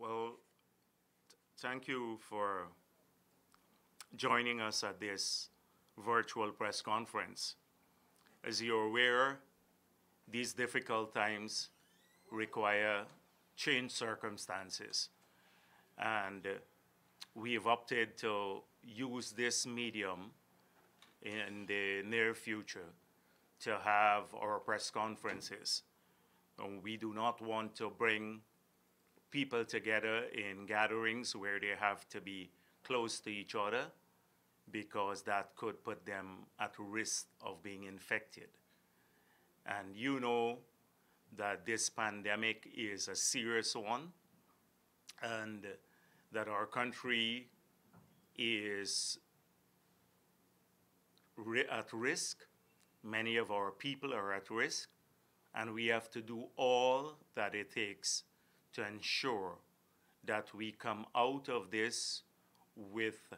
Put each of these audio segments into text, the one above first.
Well, thank you for joining us at this virtual press conference. As you're aware, these difficult times require changed circumstances, and we have opted to use this medium in the near future to have our press conferences. And we do not want to bring people together in gatherings where they have to be close to each other because that could put them at risk of being infected. And you know that this pandemic is a serious one and that our country is at risk. Many of our people are at risk, and we have to do all that it takes to ensure that we come out of this with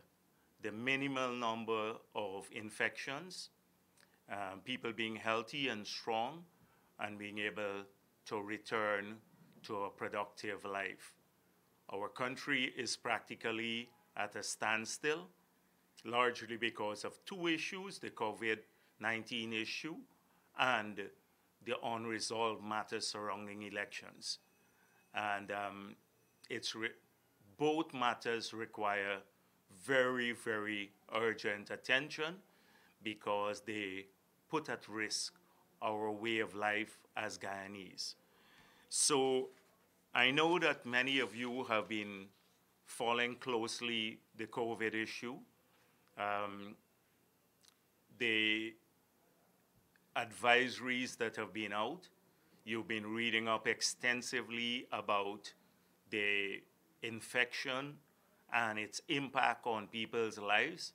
the minimal number of infections, people being healthy and strong, and being able to return to a productive life. Our country is practically at a standstill, largely because of two issues, the COVID-19 issue and the unresolved matters surrounding elections. And both matters require very, very urgent attention because they put at risk our way of life as Guyanese. So I know that many of you have been following closely the COVID issue. The advisories that have been out, you've been reading up extensively about the infection and its impact on people's lives.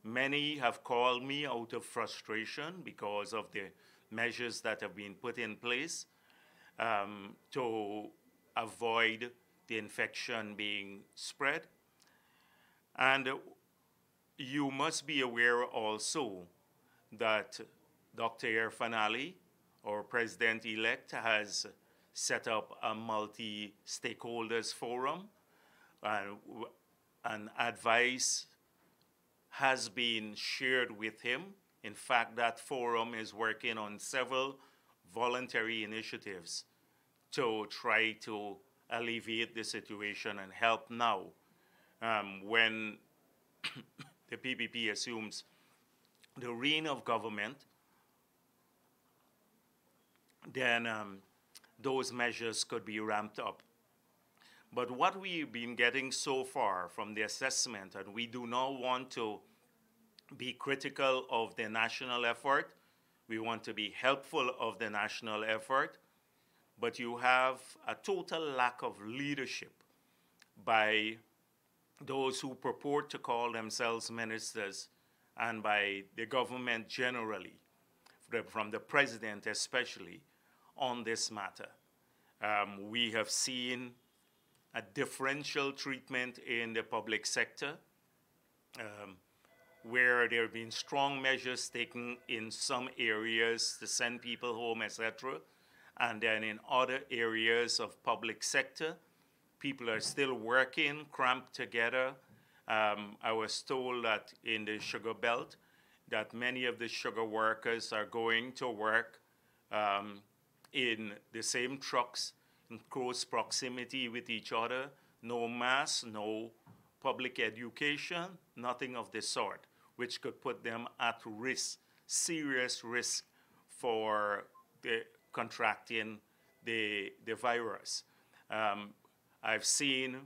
Many have called me out of frustration because of the measures that have been put in place to avoid the infection being spread. And you must be aware also that Dr. Irfan Ali, our president-elect, has set up a multi-stakeholders forum, and advice has been shared with him. In fact, that forum is working on several voluntary initiatives to try to alleviate the situation and help now. When the PPP assumes the reign of government, then those measures could be ramped up. But what we've been getting so far from the assessment, and we do not want to be critical of the national effort, we want to be helpful of the national effort, but you have a total lack of leadership by those who purport to call themselves ministers and by the government generally, from the president especially, on this matter. We have seen a differential treatment in the public sector, where there have been strong measures taken in some areas to send people home, etc. And then in other areas of public sector, people are still working, cramped together. I was told that in the sugar belt, that many of the sugar workers are going to work in the same trucks, in close proximity with each other, no mass, no public education, nothing of the sort, which could put them at risk, serious risk for contracting the virus. I've seen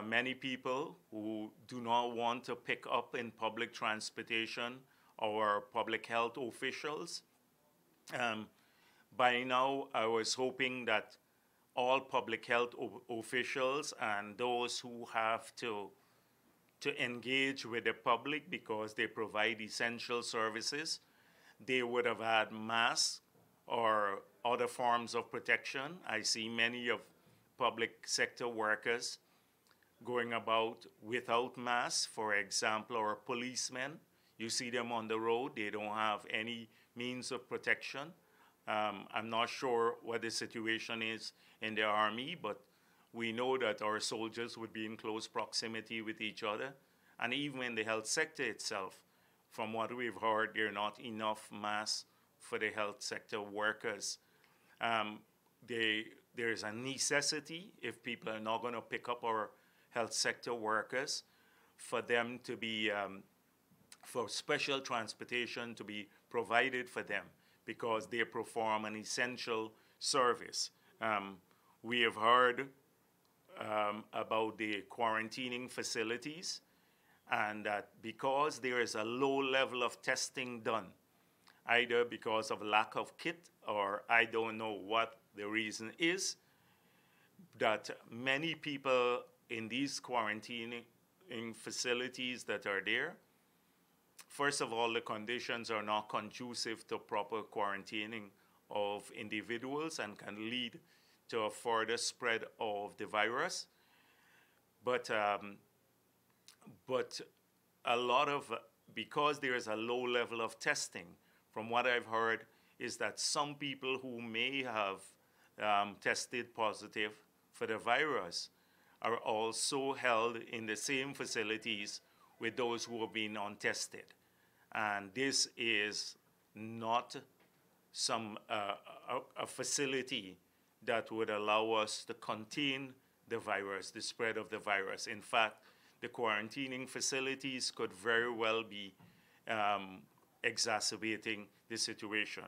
many people who do not want to pick up in public transportation or public health officials. By now, I was hoping that all public health officials and those who have to engage with the public because they provide essential services, they would have had masks or other forms of protection. I see many of public sector workers going about without masks. For example, our policemen, you see them on the road, they don't have any means of protection. I'm not sure what the situation is in the army, but We know that our soldiers would be in close proximity with each other. And even in the health sector itself, from what we've heard, there are not enough masks for the health sector workers. There is a necessity, if people are not going to pick up our health sector workers, for them to be, for special transportation to be provided for them because they perform an essential service. We have heard about the quarantining facilities, and that because there is a low level of testing done, either because of lack of kit or I don't know what the reason is, that many people in these quarantining facilities that are there, first of all, the conditions are not conducive to proper quarantining of individuals and can lead to a further spread of the virus. But a lot of, because there is a low level of testing, from what I've heard, is that some people who may have tested positive for the virus are also held in the same facilities with those who have been untested. And this is not a facility that would allow us to contain the virus, the spread of the virus. In fact, the quarantining facilities could very well be exacerbating the situation.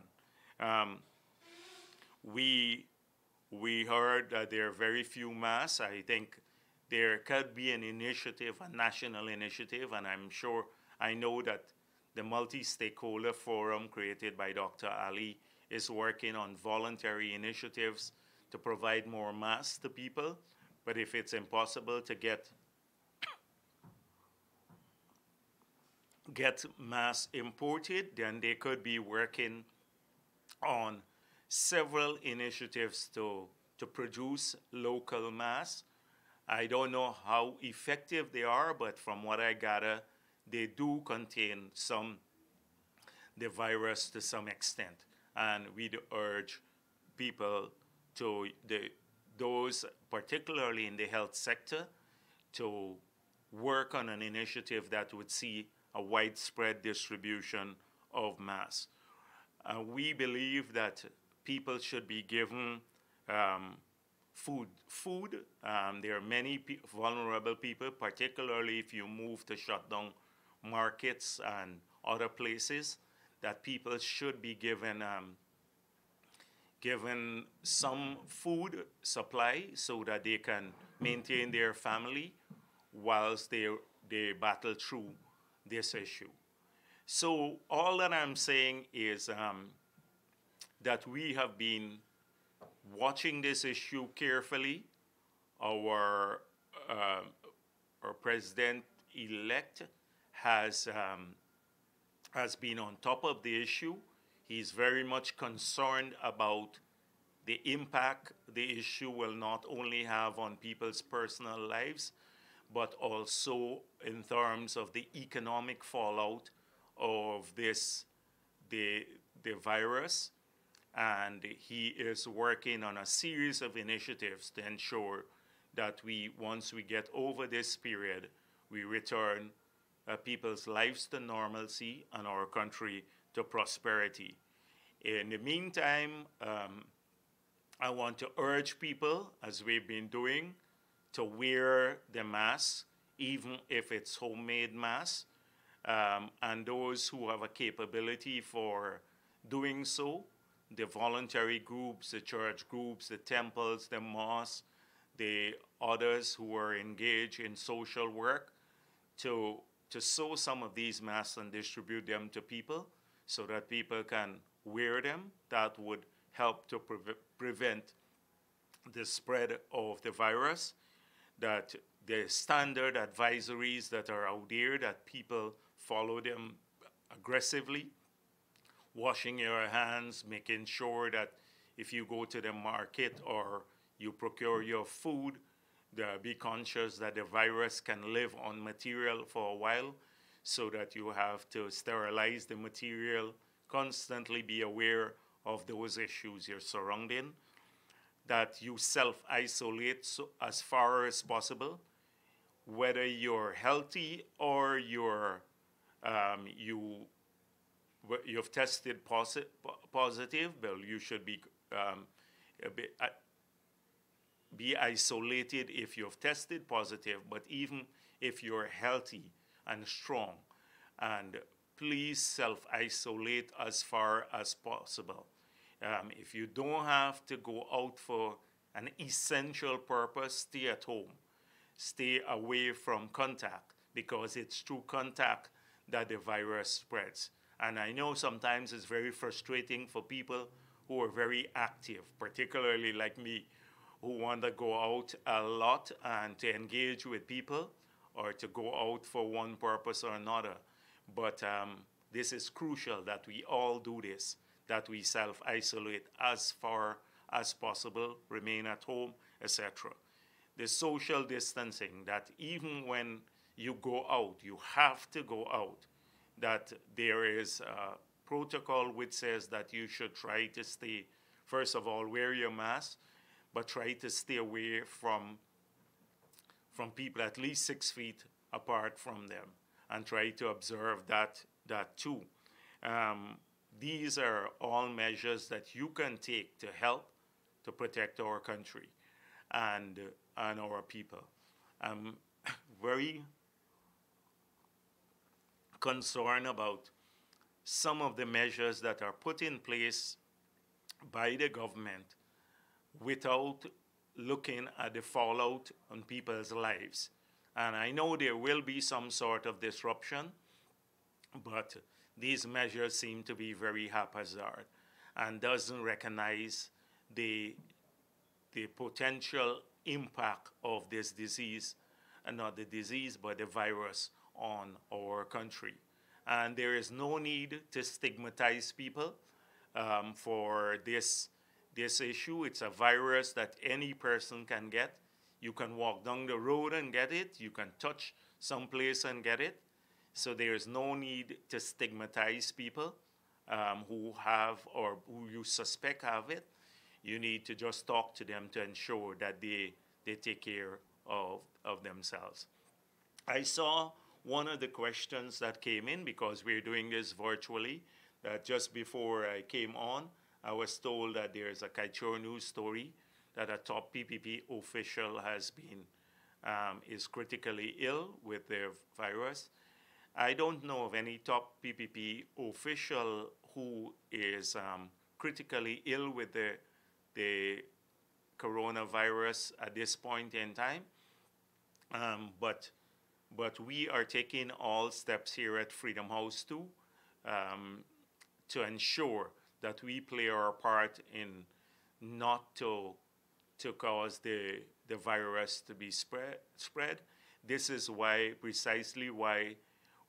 We heard that there are very few masks. I think there could be an initiative, a national initiative, and I know that the multi-stakeholder forum created by Dr. Ali is working on voluntary initiatives to provide more masks to people. But if it's impossible to get masks imported, then they could be working on several initiatives to produce local masks. I don't know how effective they are, but from what I gather, they do contain the virus to some extent. And we'd urge people those particularly in the health sector, to work on an initiative that would see a widespread distribution of masks. We believe that people should be given food. There are many vulnerable people, particularly if you move to shut down markets and other places, that people should be given some food supply so that they can maintain their family whilst they battle through this issue. So all that I'm saying is that we have been watching this issue carefully. Our president-elect has been on top of the issue. He's very much concerned about the impact the issue will not only have on people's personal lives, but also in terms of the economic fallout of the virus. And he is working on a series of initiatives to ensure that once we get over this period, we return people's lives to normalcy and our country to prosperity. In the meantime, I want to urge people, as we've been doing, to wear the mask, even if it's homemade mask. And those who have a capability for doing so, the voluntary groups, the church groups, the temples, the mosques, the others who are engaged in social work, to sew some of these masks and distribute them to people so that people can wear them. That would help to prevent the spread of the virus. That the standard advisories that are out there, that people follow them aggressively. Washing your hands, making sure that if you go to the market or you procure your food, be conscious that the virus can live on material for a while, so that you have to sterilize the material, constantly be aware of those issues you're surrounding. that you self-isolate so as far as possible, whether you're healthy or you've tested positive. Well, you should um, be isolated if you've tested positive, but even if you're healthy and strong, and please self-isolate as far as possible. If you don't have to go out for an essential purpose, stay at home. Stay away from contact, because it's through contact that the virus spreads. And I know sometimes it's very frustrating for people who are very active, particularly like me, who want to go out a lot and to engage with people or to go out for one purpose or another. But this is crucial that we all do this, that we self-isolate as far as possible, remain at home, etc. The social distancing, that even when you go out, you have to go out, that there is a protocol which says that you should try to stay, first of all, wear your mask, but try to stay away from people at least 6 feet apart from them, and try to observe that too. These are all measures that you can take to help to protect our country and our people. I'm very concerned about some of the measures that are put in place by the government without looking at the fallout on people's lives. And I know there will be some sort of disruption, but these measures seem to be very haphazard and doesn't recognize the potential impact of this disease, and not the disease, but the virus on our country. And there is no need to stigmatize people for this issue. It's a virus that any person can get. You can walk down the road and get it. You can touch someplace and get it. So there is no need to stigmatize people who have or who you suspect have it. You need to just talk to them to ensure that they take care of themselves. I saw one of the questions that came in, because we're doing this virtually, that just before I came on, I was told that there is a Kaieteur news story that a top PPP official has been, is critically ill with the virus. I don't know of any top PPP official who is critically ill with the coronavirus at this point in time. But we are taking all steps here at Freedom House too, to ensure that we play our part in not to cause the virus to be spread. This is precisely why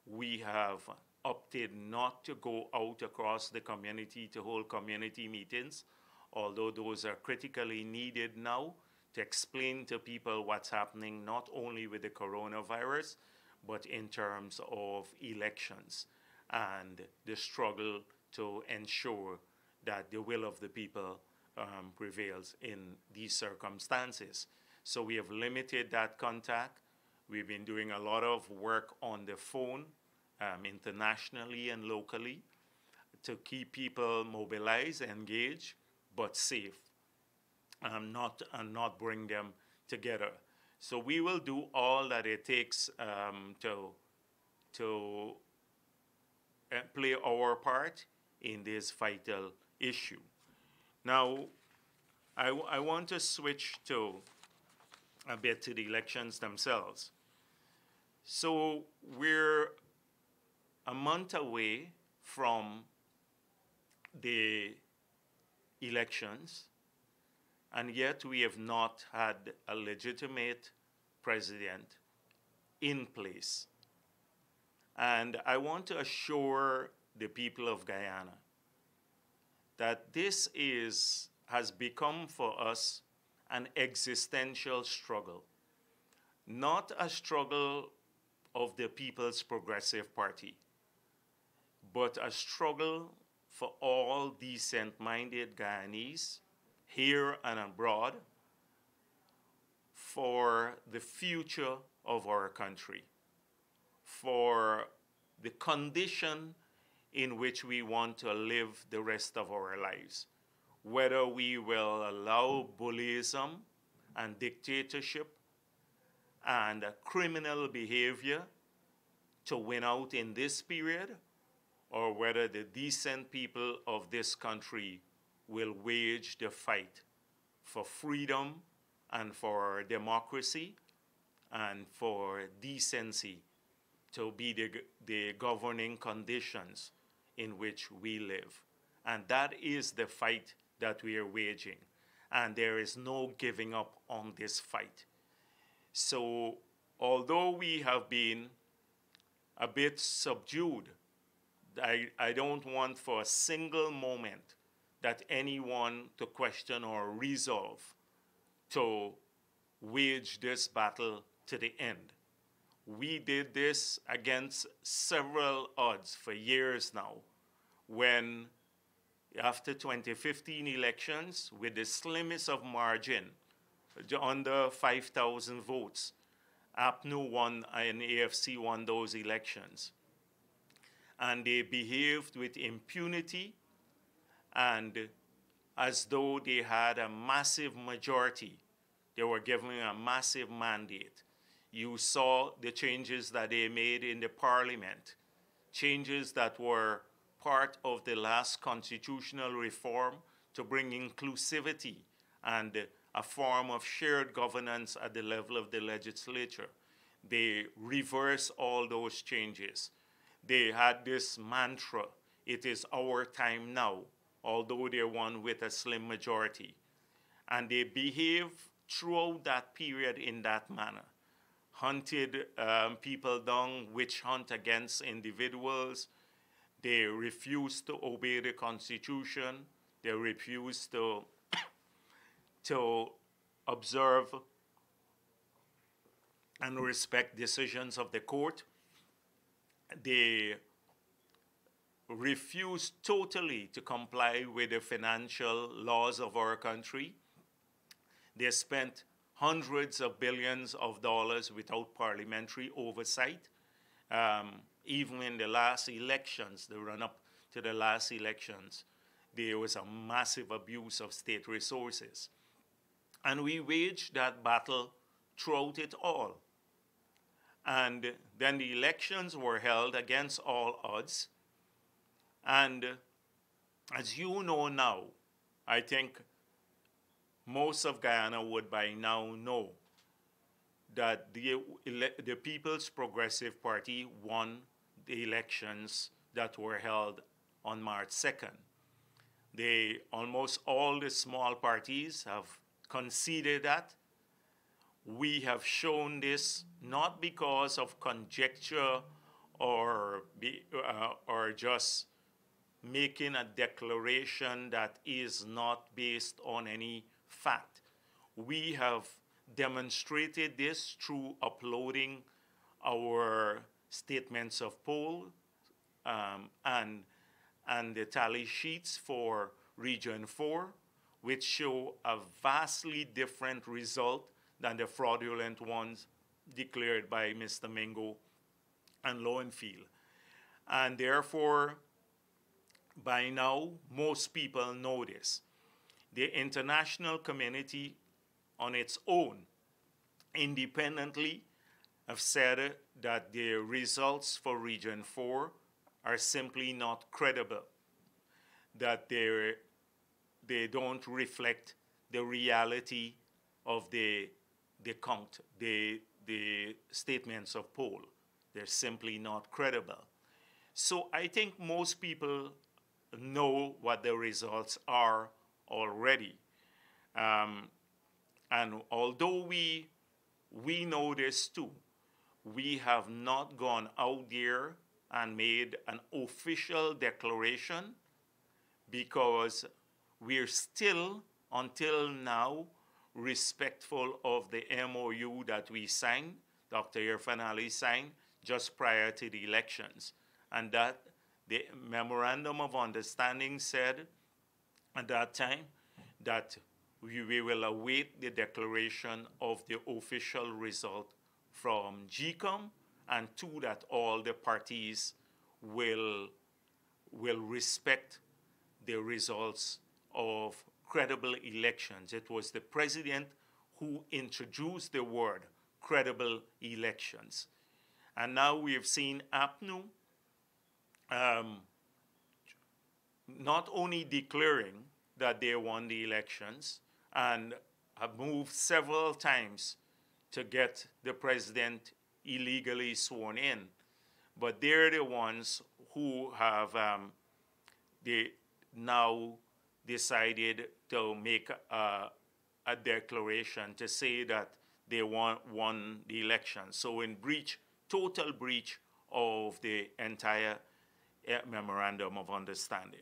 we have opted not to go out across the community to hold community meetings, although those are critically needed now to explain to people what's happening, not only with the coronavirus, but in terms of elections and the struggle to ensure that the will of the people prevails in these circumstances. So we have limited that contact. We've been doing a lot of work on the phone, internationally and locally, to keep people mobilized, engaged, but safe, and not bring them together. So we will do all that it takes to play our part in this vital issue. Now, I want to switch a bit to the elections themselves. So we're a month away from the elections, and yet we have not had a legitimate president in place. And I want to assure the people of Guyana that this has become for us an existential struggle, not a struggle of the People's Progressive Party, but a struggle for all decent-minded Guyanese here and abroad for the future of our country, for the condition in which we want to live the rest of our lives. Whether we will allow bullyism and dictatorship and criminal behavior to win out in this period, or whether the decent people of this country will wage the fight for freedom and for democracy and for decency to be the governing conditions in which we live. And that is the fight that we are waging. And there is no giving up on this fight. So although we have been a bit subdued, I don't want for a single moment that anyone to question our resolve to wage this battle to the end. We did this against several odds for years now, when after 2015 elections, with the slimmest of margin, under 5,000 votes, APNU won and AFC won those elections. And they behaved with impunity and as though they had a massive majority. They were given a massive mandate. You saw the changes that they made in the parliament, changes that were part of the last constitutional reform to bring inclusivity and a form of shared governance at the level of the legislature. They reversed all those changes. They had this mantra, it is our time now, although they won with a slim majority. And they behaved throughout that period in that manner. Hunted people down, witch hunt against individuals. They refused to obey the Constitution. They refused to, to observe and respect decisions of the court. They refused totally to comply with the financial laws of our country. They spent hundreds of billions of dollars without parliamentary oversight. Even in the last elections, the run-up to the last elections, there was a massive abuse of state resources. And we waged that battle throughout it all. And then the elections were held against all odds. And as you know now, I think most of Guyana would by now know that the People's Progressive Party won the elections that were held on March 2nd. Almost all the small parties have conceded that. We have shown this not because of conjecture or just making a declaration that is not based on any fact. We have demonstrated this through uploading our statements of poll and the tally sheets for Region 4, which show a vastly different result than the fraudulent ones declared by Mr. Mingo and Lowenfield. And therefore, by now, most people know this. The international community on its own, independently, have said that the results for Region 4 are simply not credible, that they don't reflect the reality of the count, the statements of poll. They're simply not credible. So I think most people know what the results are already. And although we know this too, we have not gone out there and made an official declaration because we're still, until now, respectful of the MOU that we signed, Dr. Irfan Ali signed, just prior to the elections. And that the Memorandum of Understanding said at that time that we will await the declaration of the official result from GCOM, and two, that all the parties will respect the results of credible elections. It was the president who introduced the word credible elections. And now we have seen APNU not only declaring that they won the elections and have moved several times to get the president illegally sworn in, but they're the ones who have they now decided to make a declaration to say that they won the election. So in breach, total breach of the entire memorandum of understanding.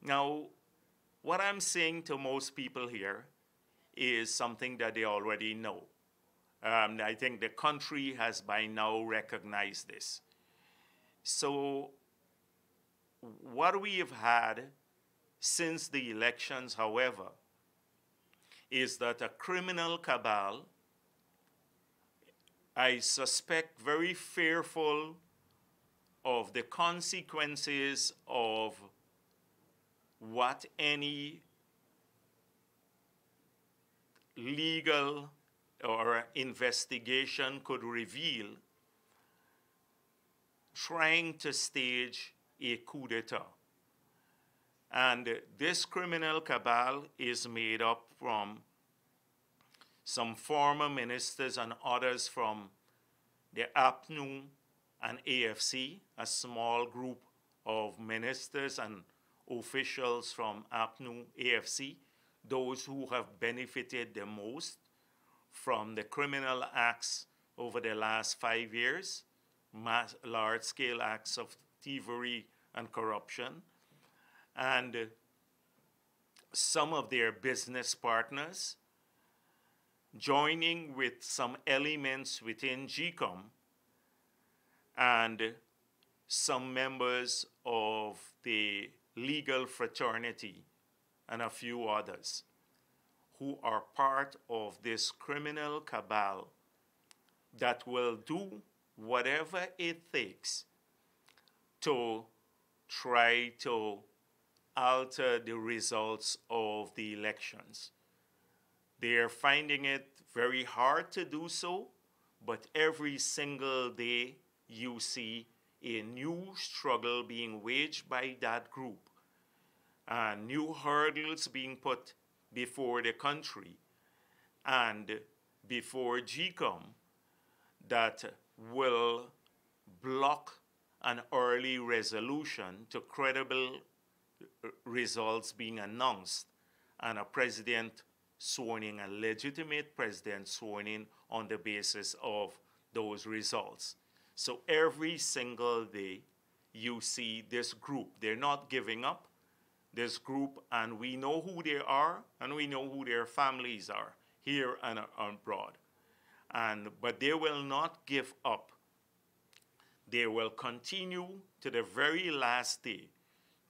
Now, what I'm saying to most people here is something that they already know. I think the country has by now recognized this. So what we have had since the elections, however, is that a criminal cabal, I suspect very fearful of the consequences of what any legal or investigation could reveal, trying to stage a coup d'etat. And this criminal cabal is made up from some former ministers and others from the APNU and AFC, a small group of ministers and officials from APNU, AFC, those who have benefited the most from the criminal acts over the last 5 years, large-scale acts of thievery and corruption, and some of their business partners joining with some elements within GCOM and some members of the legal fraternity and a few others who are part of this criminal cabal that will do whatever it takes to try to alter the results of the elections. They are finding it very hard to do so, but every single day you see a new struggle being waged by that group, and new hurdles being put before the country and before GCOM that will block an early resolution to credible results being announced and a president sworn in, a legitimate president sworn in on the basis of those results. So every single day you see this group. They're not giving up. This group, and we know who they are, and we know who their families are here and abroad. But they will not give up. They will continue to the very last day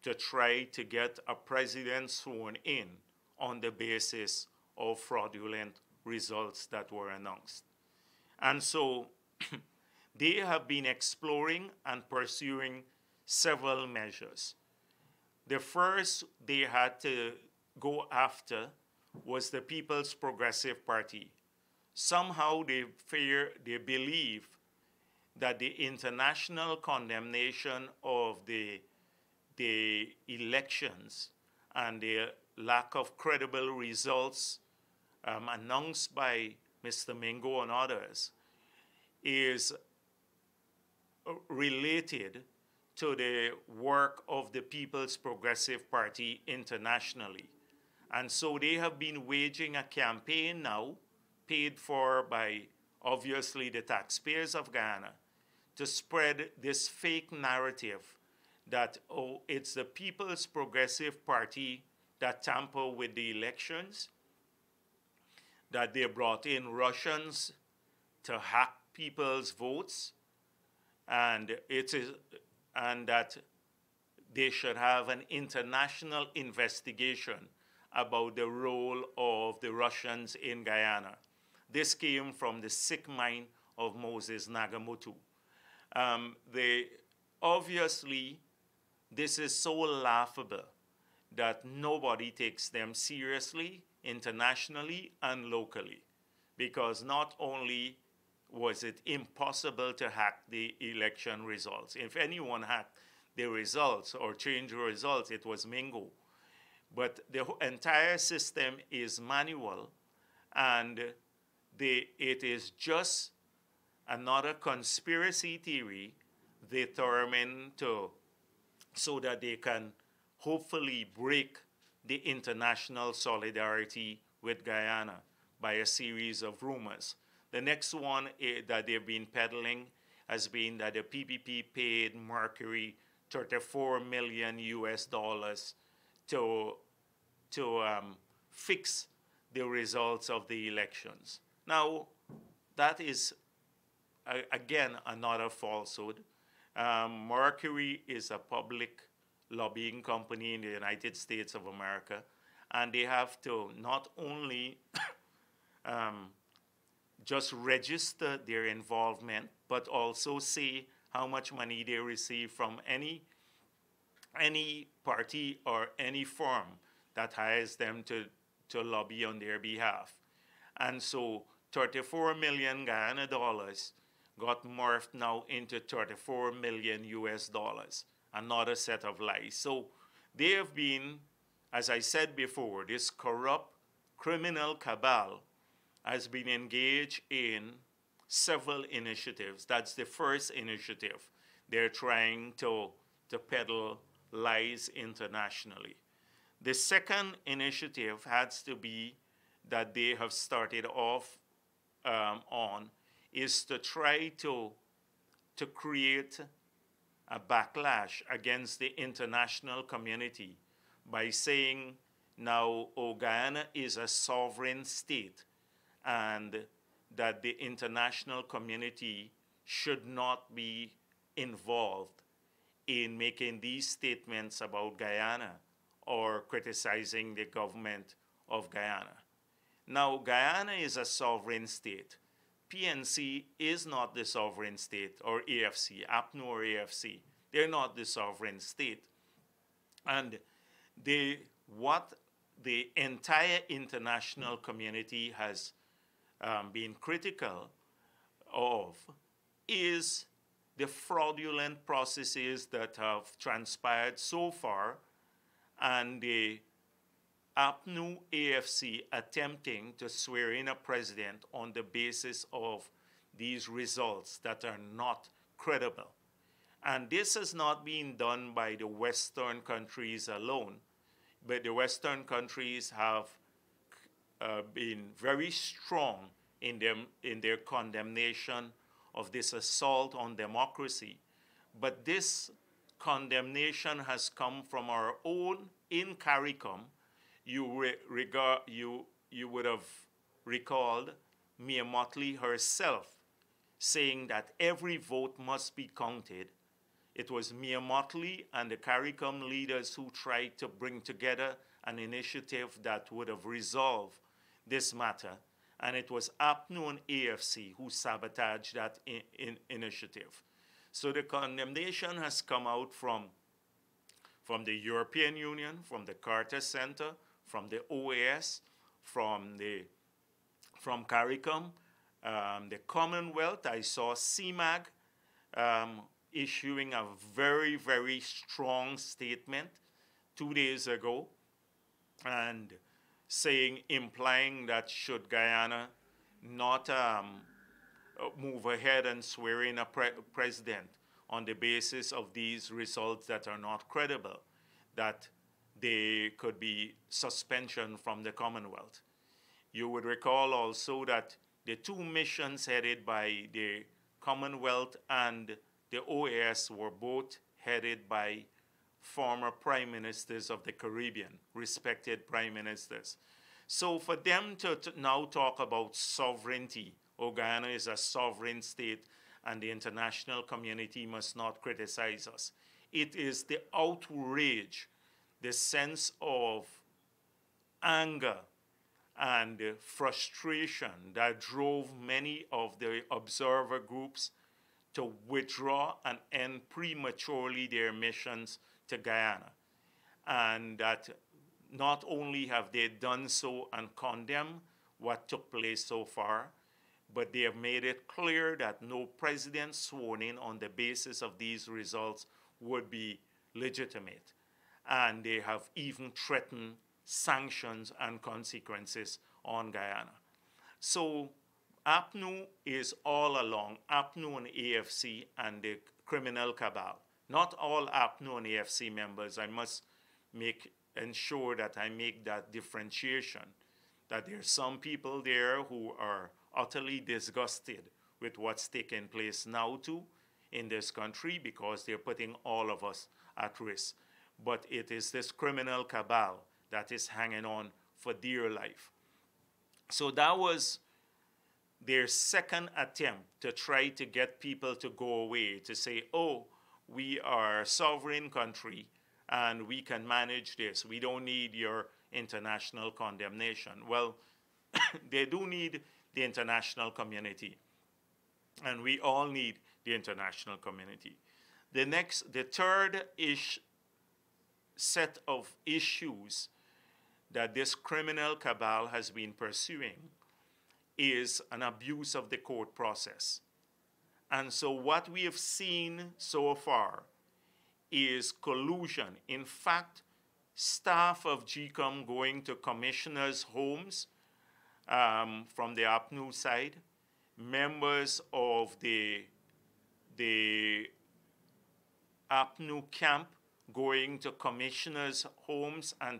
to try to get a president sworn in on the basis of fraudulent results that were announced. And so they have been exploring and pursuing several measures. The first they had to go after was the People's Progressive Party. Somehow they believe that the international condemnation of the elections and the lack of credible results announced by Mr. Mingo and others is related to the work of the People's Progressive Party internationally. And so they have been waging a campaign now, paid for by obviously the taxpayers of Ghana, to spread this fake narrative that, oh, it's the People's Progressive Party that tamper with the elections, that they brought in Russians to hack people's votes, and that they should have an international investigation about the role of the Russians in Guyana. This came from the sick mind of Moses Nagamootoo. They obviously, this is so laughable that nobody takes them seriously internationally and locally, because not only was it impossible to hack the election results. If anyone hacked the results or changed the results, it was Mingo. But the entire system is manual, and it is just another conspiracy theory determined so that they can hopefully break the international solidarity with Guyana by a series of rumors. The next one that they've been peddling has been that the PPP paid Mercury 34 million US dollars to fix the results of the elections. Now, that is, again, another falsehood. Mercury is a public lobbying company in the United States of America, and they have to not only just register their involvement, but also say how much money they receive from any party or any firm that hires them to lobby on their behalf. And so 34 million Guyana dollars got morphed now into 34 million US dollars, another set of lies. So they have been, as I said before, this corrupt criminal cabal has been engaged in several initiatives. That's the first initiative. They're trying to peddle lies internationally. The second initiative has to be that they have started off on is to try to create a backlash against the international community by saying now, Guyana is a sovereign state, and that the international community should not be involved in making these statements about Guyana or criticizing the government of Guyana. Now, Guyana is a sovereign state. PNC is not the sovereign state, or AFC, APNU or AFC. They're not the sovereign state. And what the entire international community has been critical of is the fraudulent processes that have transpired so far, and the APNU AFC attempting to swear in a president on the basis of these results that are not credible. And this has not been done by the Western countries alone, but the Western countries have been very strong in their condemnation of this assault on democracy. But this condemnation has come from our own in CARICOM. You would have recalled Mia Mottley herself saying that every vote must be counted. It was Mia Mottley and the CARICOM leaders who tried to bring together an initiative that would have resolved this matter, and it was APNU and AFC who sabotaged that initiative. So the condemnation has come out from the European Union, from the Carter Center, from the OAS, from CARICOM, the Commonwealth. I saw CMAG issuing a very, very strong statement 2 days ago, and implying that should Guyana not move ahead and swear in a president on the basis of these results that are not credible, that there could be suspension from the Commonwealth. You would recall also that the two missions headed by the Commonwealth and the OAS were both headed by former prime ministers of the Caribbean, respected prime ministers. So for them to now talk about sovereignty, Guyana is a sovereign state and the international community must not criticize us. It is the outrage, the sense of anger and frustration that drove many of the observer groups to withdraw and end prematurely their missions to Guyana. And that not only have they done so and condemned what took place so far, but they have made it clear that no president sworn in on the basis of these results would be legitimate. And they have even threatened sanctions and consequences on Guyana. So APNU is all along, APNU and AFC and the criminal cabal. Not all APNU and AFC members, I must ensure that I make that differentiation, that there's some people there who are utterly disgusted with what's taking place now too in this country because they're putting all of us at risk. But it is this criminal cabal that is hanging on for dear life. So that was their second attempt to try to get people to go away, to say, oh, we are a sovereign country and we can manage this. We don't need your international condemnation. Well, they do need the international community, and we all need the international community. The third set of issues that this criminal cabal has been pursuing is an abuse of the court process. And so what we have seen so far is collusion. In fact, staff of GCOM going to commissioners' homes from the APNU side, members of the APNU camp going to commissioners' homes and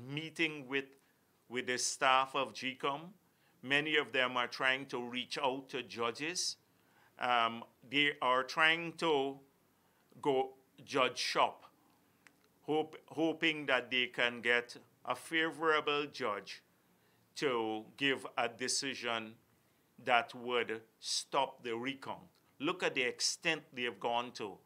meeting with the staff of GCOM. Many of them are trying to reach out to judges. They are trying to go judge shop, hoping that they can get a favorable judge to give a decision that would stop the recount. Look at the extent they've gone to.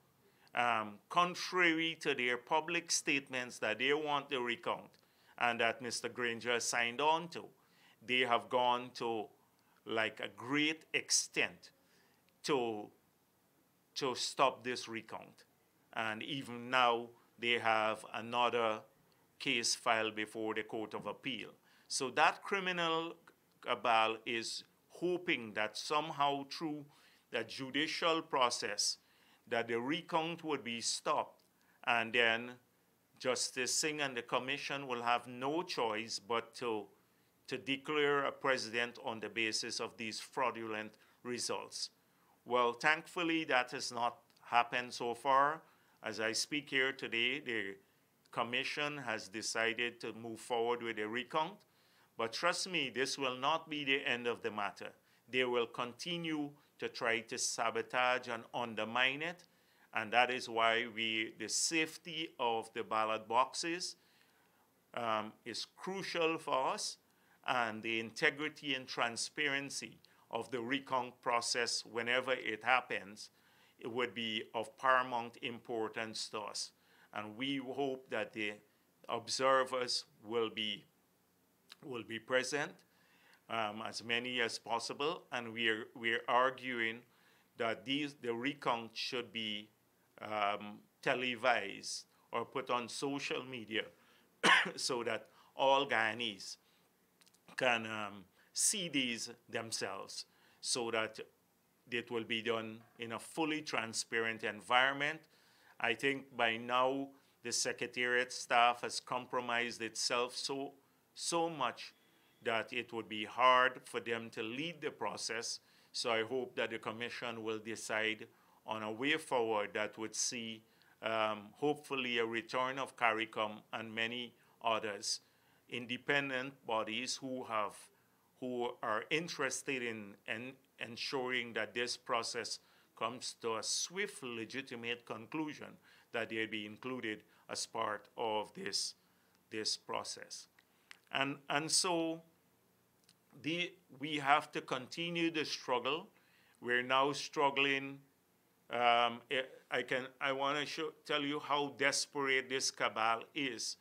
Contrary to their public statements that they want the recount and that Mr. Granger signed on to, they have gone to like a great extent to stop this recount. And even now, they have another case filed before the Court of Appeal. So that criminal cabal is hoping that somehow through the judicial process that the recount would be stopped, and then Justice Singh and the commission will have no choice but to declare a president on the basis of these fraudulent results. Well, thankfully, that has not happened so far. As I speak here today, the commission has decided to move forward with a recount. But trust me, this will not be the end of the matter. They will continue to try to sabotage and undermine it. And that is why the safety of the ballot boxes is crucial for us, and the integrity and transparency of the recount process whenever it happens, it would be of paramount importance to us. And we hope that the observers will be present, as many as possible, and we're arguing that the recount should be televised or put on social media so that all Guyanese can see these themselves, so that it will be done in a fully transparent environment. I think by now the Secretariat staff has compromised itself so much that it would be hard for them to lead the process. So I hope that the Commission will decide on a way forward that would see hopefully a return of CARICOM and many others, independent bodies who are interested in ensuring that this process comes to a swift, legitimate conclusion, that they be included as part of this process. And so we have to continue the struggle. We're now struggling. I want to tell you how desperate this cabal is.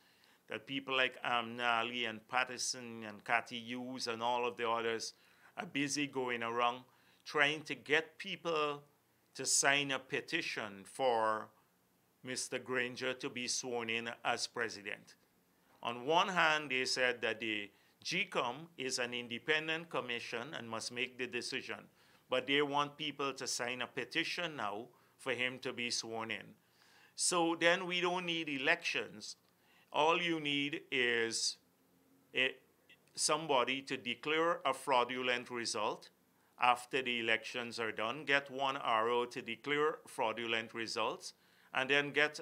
that people like Amnali and Patterson and Cathy Hughes and all of the others are busy going around trying to get people to sign a petition for Mr. Granger to be sworn in as president. On one hand, they said that the GCOM is an independent commission and must make the decision, but they want people to sign a petition now for him to be sworn in. So then we don't need elections. All you need is somebody to declare a fraudulent result after the elections are done, get one RO to declare fraudulent results, and then get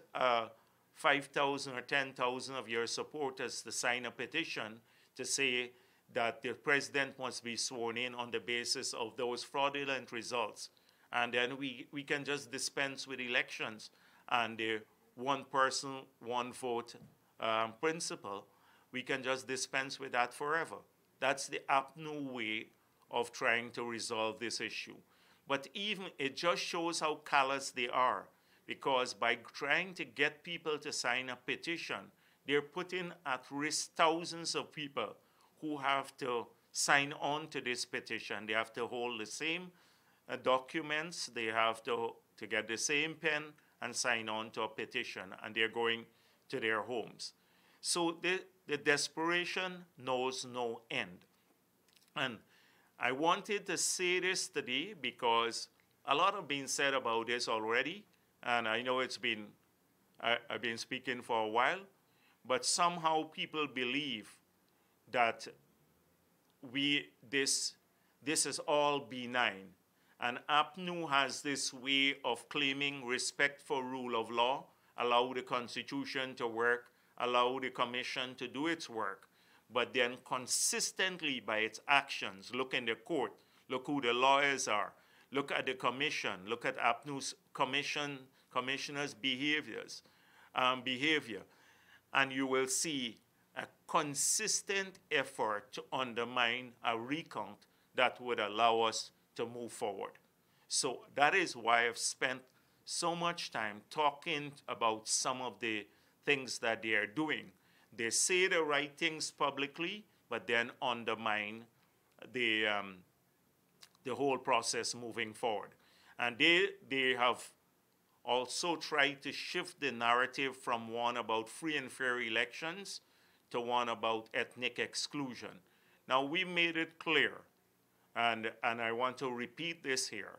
5,000 or 10,000 of your supporters to sign a petition to say that the president must be sworn in on the basis of those fraudulent results. And then we can just dispense with elections and the one person, one vote principle. We can just dispense with that forever. That's the APNU way of trying to resolve this issue. But even it just shows how callous they are, because by trying to get people to sign a petition, they're putting at risk thousands of people who have to sign on to this petition. They have to hold the same documents, they have to get the same pen and sign on to a petition, and they're going to their homes. So the desperation knows no end. And I wanted to say this today because a lot has been said about this already, and I know it's been, I've been speaking for a while, but somehow people believe that this is all benign. And APNU has this way of claiming respect for rule of law, allow the Constitution to work, allow the Commission to do its work, but then consistently by its actions, look in the court, look who the lawyers are, look at the Commission, look at APNU's commissioners' behavior, and you will see a consistent effort to undermine a recount that would allow us to move forward. So that is why I've spent so much time talking about some of the things that they are doing. They say the right things publicly, but then undermine the whole process moving forward. And they have also tried to shift the narrative from one about free and fair elections to one about ethnic exclusion. Now, we made it clear, and I want to repeat this here,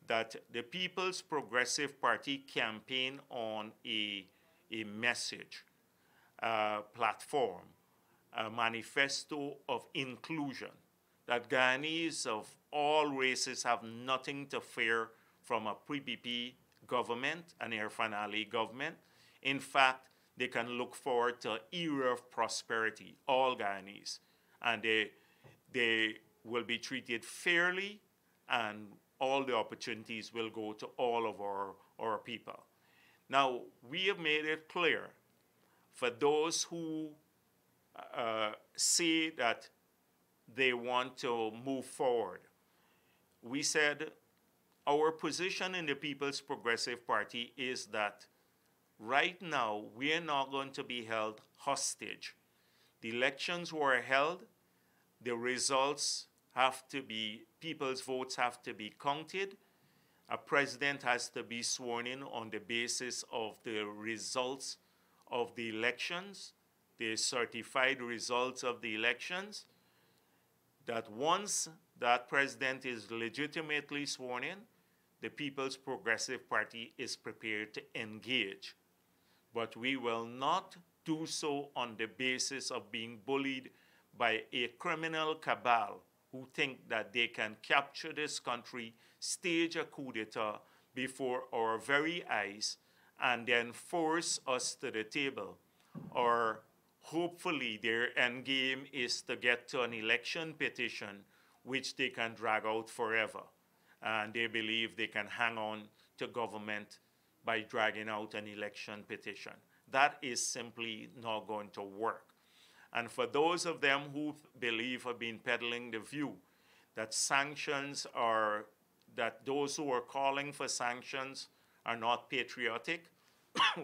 that the People's Progressive Party campaign on a message, a platform, a manifesto of inclusion, that Guyanese of all races have nothing to fear from a PPP government, an Irfan Ali government. In fact, they can look forward to an era of prosperity, all Guyanese, and they will be treated fairly, and all the opportunities will go to all of our people. Now, we have made it clear for those who say that they want to move forward. We said our position in the People's Progressive Party is that right now we are not going to be held hostage. The elections were held, the results have to be, people's votes have to be counted. A president has to be sworn in on the basis of the results of the elections, the certified results of the elections, that once that president is legitimately sworn in, the People's Progressive Party is prepared to engage. But we will not do so on the basis of being bullied by a criminal cabal who think that they can capture this country, stage a coup d'etat before our very eyes, and then force us to the table. Or hopefully their end game is to get to an election petition which they can drag out forever. And they believe they can hang on to government by dragging out an election petition. That is simply not going to work. And for those of them who believe have been peddling the view that sanctions are, that those who are calling for sanctions are not patriotic,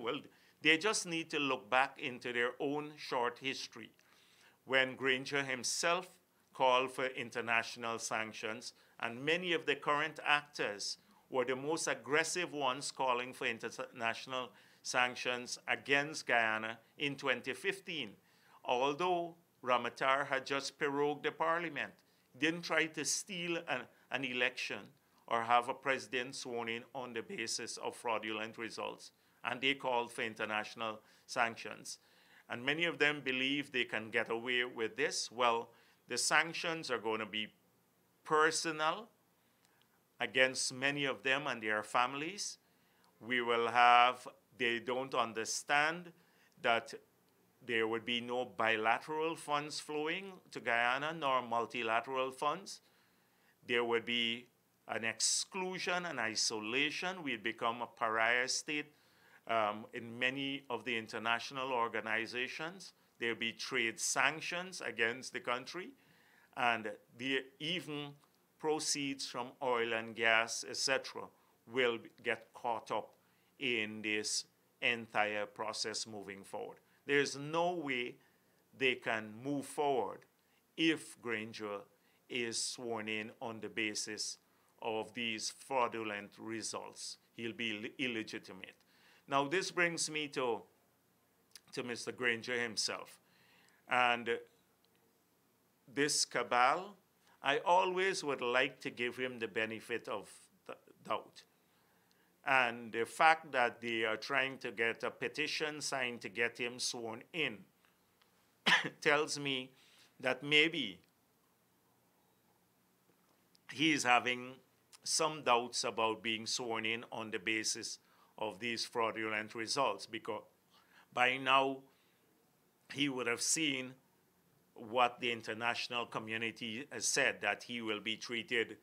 well, They just need to look back into their own short history when Granger himself called for international sanctions, and many of the current actors were the most aggressive ones calling for international sanctions against Guyana in 2015. Although Ramatar had just prorogued the parliament, didn't try to steal an election or have a president sworn in on the basis of fraudulent results, and they called for international sanctions. And many of them believe they can get away with this. Well, the sanctions are going to be personal against many of them and their families. We will have, they don't understand that there would be no bilateral funds flowing to Guyana nor multilateral funds. There would be an exclusion and isolation. We'd become a pariah state in many of the international organizations. There'll be trade sanctions against the country, and even proceeds from oil and gas, etc., will get caught up in this entire process moving forward. There's no way they can move forward if Granger is sworn in on the basis of these fraudulent results. He'll be illegitimate. Now, this brings me to Mr. Granger himself. And this cabal, I always would like to give him the benefit of the doubt. And the fact that they are trying to get a petition signed to get him sworn in tells me that maybe he is having some doubts about being sworn in on the basis of these fraudulent results, because by now he would have seen what the international community has said, that he will be treated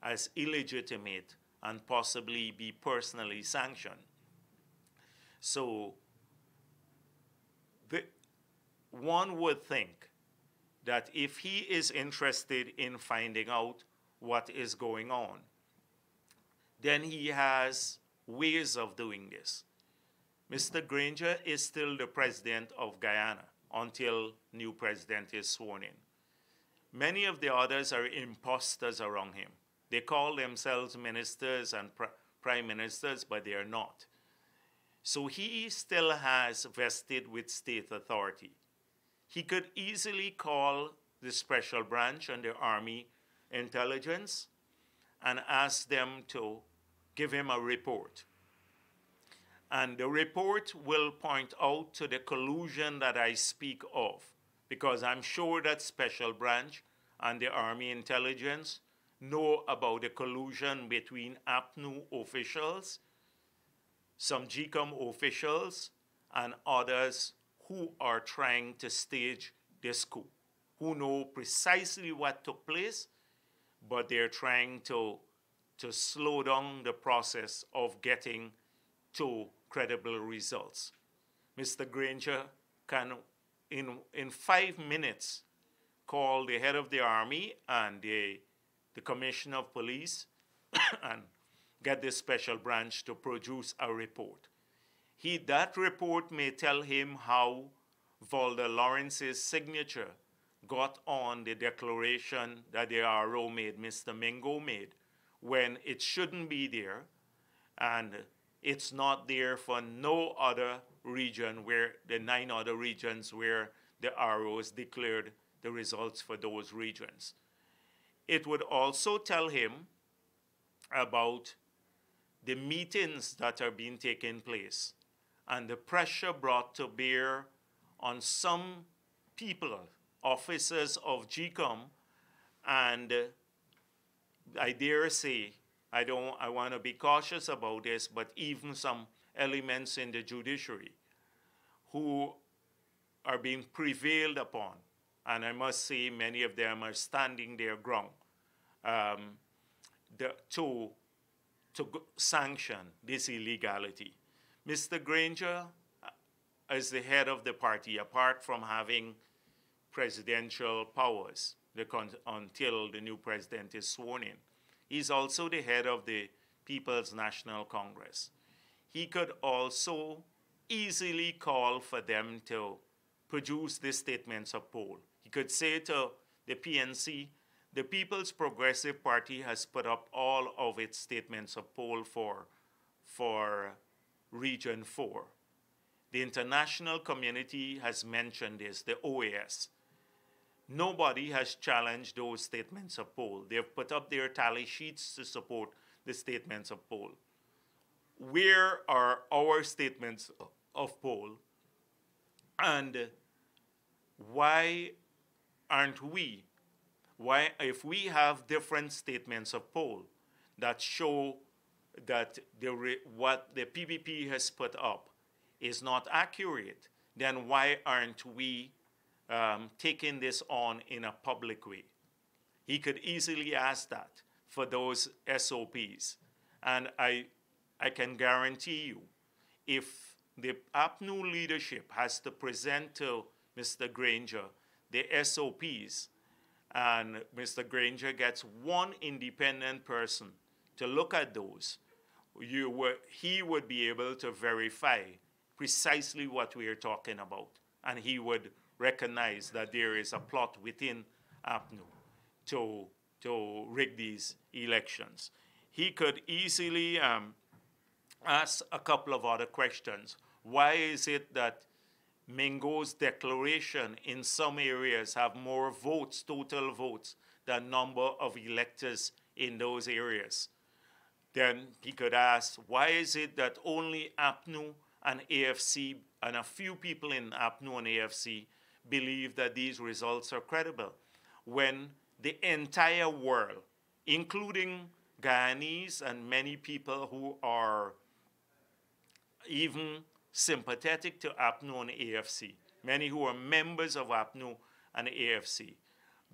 as illegitimate and possibly be personally sanctioned. So one would think that if he is interested in finding out what is going on, then he has ways of doing this. Mr. Granger is still the president of Guyana until new president is sworn in. Many of the others are imposters around him. They call themselves ministers and prime ministers, but they are not. So he still has vested with state authority. He could easily call the special branch and the Army intelligence and ask them to give him a report. And the report will point out to the collusion that I speak of, because I'm sure that special branch and the Army intelligence know about the collusion between APNU officials, some GCOM officials, and others who are trying to stage this coup, who know precisely what took place, but they're trying to slow down the process of getting to credible results. Mr. Granger can, in 5 minutes, call the head of the Army and the commissioner of police and get the special branch to produce a report. That report may tell him how Volder Lawrence's signature got on the declaration that the RO made, Mr. Mingo made, when it shouldn't be there, and it's not there for no other region, where the 9 other regions where the ROs declared the results for those regions. It would also tell him about the meetings that are being taken place and the pressure brought to bear on some people, officers of GCOM, and I dare say, I want to be cautious about this, but even some elements in the judiciary who are being prevailed upon, and I must say many of them are standing their ground to sanction this illegality. Mr. Granger, as the head of the party, apart from having presidential powers until the new president is sworn in, he's also the head of the People's National Congress. He could also easily call for them to produce these statements of poll. He could say to the PNC, the People's Progressive Party has put up all of its statements of poll for Region 4. The international community has mentioned this, the OAS. Nobody has challenged those statements of poll. They've put up their tally sheets to support the statements of poll. Where are our statements of poll? And why aren't we? Why, if we have different statements of poll that show that what the PPP has put up is not accurate, then why aren't we taking this on in a public way? He could easily ask that for those SOPs. And I can guarantee you, if the APNU leadership has to present to Mr. Granger the SOPs, and Mr. Granger gets one independent person to look at those, he would be able to verify precisely what we are talking about. And he would recognize that there is a plot within APNU to rig these elections. He could easily ask a couple of other questions. Why is it that Mingo's declaration in some areas have more votes, total votes, than number of electors in those areas? Then he could ask, why is it that only APNU and AFC and a few people in APNU and AFC believe that these results are credible, when the entire world, including Guyanese and many people who are even sympathetic to APNU and AFC, many who are members of APNU and AFC,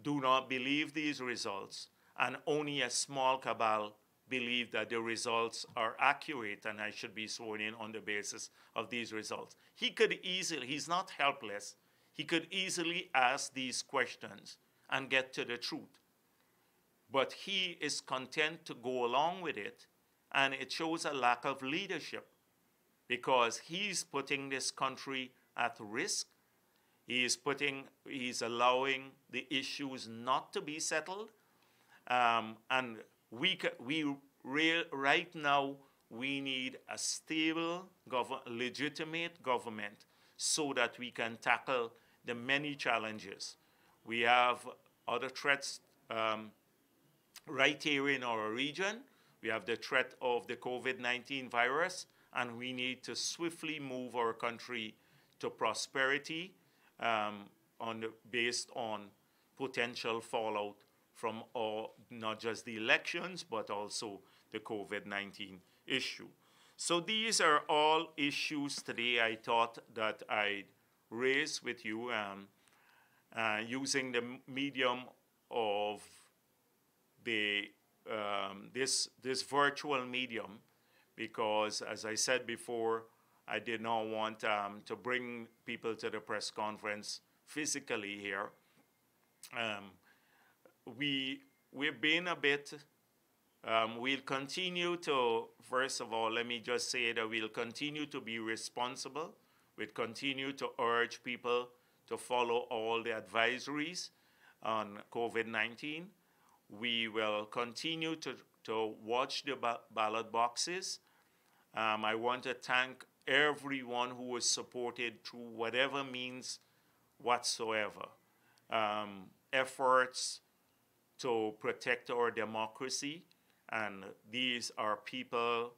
do not believe these results, and only a small cabal believe that the results are accurate and I should be sworn in on the basis of these results. He could easily, he's not helpless, he could easily ask these questions and get to the truth. But he is content to go along with it, and it shows a lack of leadership, because he's putting this country at risk. He's allowing the issues not to be settled. And right now, we need a stable, legitimate government so that we can tackle the many challenges. We have other threats right here in our region. We have the threat of the COVID-19 virus, and we need to swiftly move our country to prosperity based on potential fallout from not just the elections, but also the COVID-19 issue. So these are all issues today I thought that I'd raise with you using the medium of this virtual medium, because, as I said before, I did not want to bring people to the press conference physically here. We've been a bit, we'll continue to, first of all, let me just say that we'll continue to be responsible. We'll continue to urge people to follow all the advisories on COVID-19. We will continue to watch the ballot boxes. I want to thank everyone who was supported through whatever means whatsoever. Efforts to protect our democracy, and these are people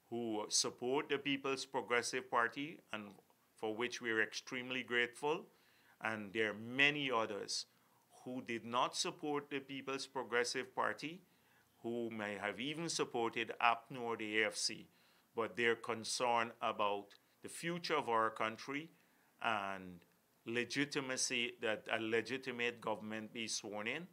who support the People's Progressive Party, and for which we are extremely grateful. And there are many others who did not support the People's Progressive Party, who may have even supported APNU or the AFC, but they're concerned about the future of our country and legitimacy, that a legitimate government be sworn in,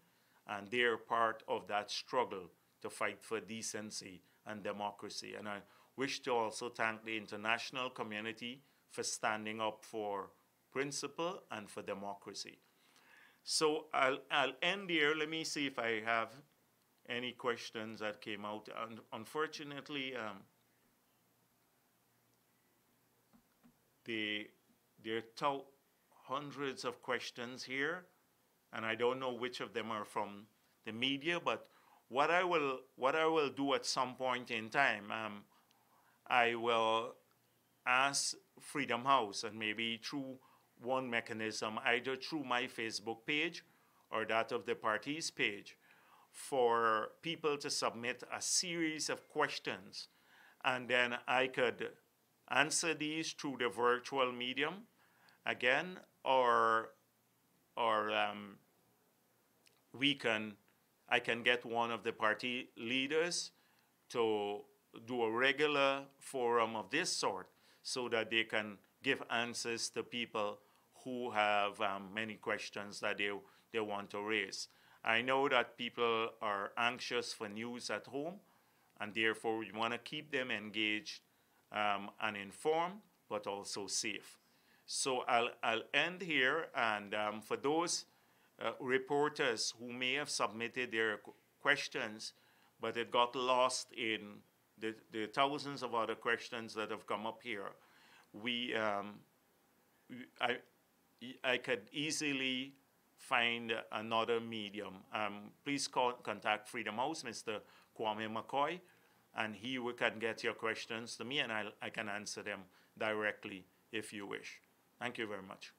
and they're part of that struggle to fight for decency and democracy. And I wish to also thank the international community for standing up for principle and for democracy. So I'll end here. Let me see if I have any questions that came out. Unfortunately, the, there are hundreds of questions here, and I don't know which of them are from the media, but what I will do at some point in time, I will ask Freedom House, and maybe through one mechanism, either through my Facebook page or that of the party's page, for people to submit a series of questions, and then I could answer these through the virtual medium again, or we can, I can get one of the party leaders to do a regular forum of this sort so that they can give answers to people who have many questions that they want to raise. I know that people are anxious for news at home, and therefore we want to keep them engaged and informed, but also safe. So I'll end here, and for those reporters who may have submitted their questions, but it got lost in the thousands of other questions that have come up here, I could easily find another medium. Please contact Freedom House, Mr. Kwame McCoy, and he can get your questions to me, and I can answer them directly if you wish. Thank you very much.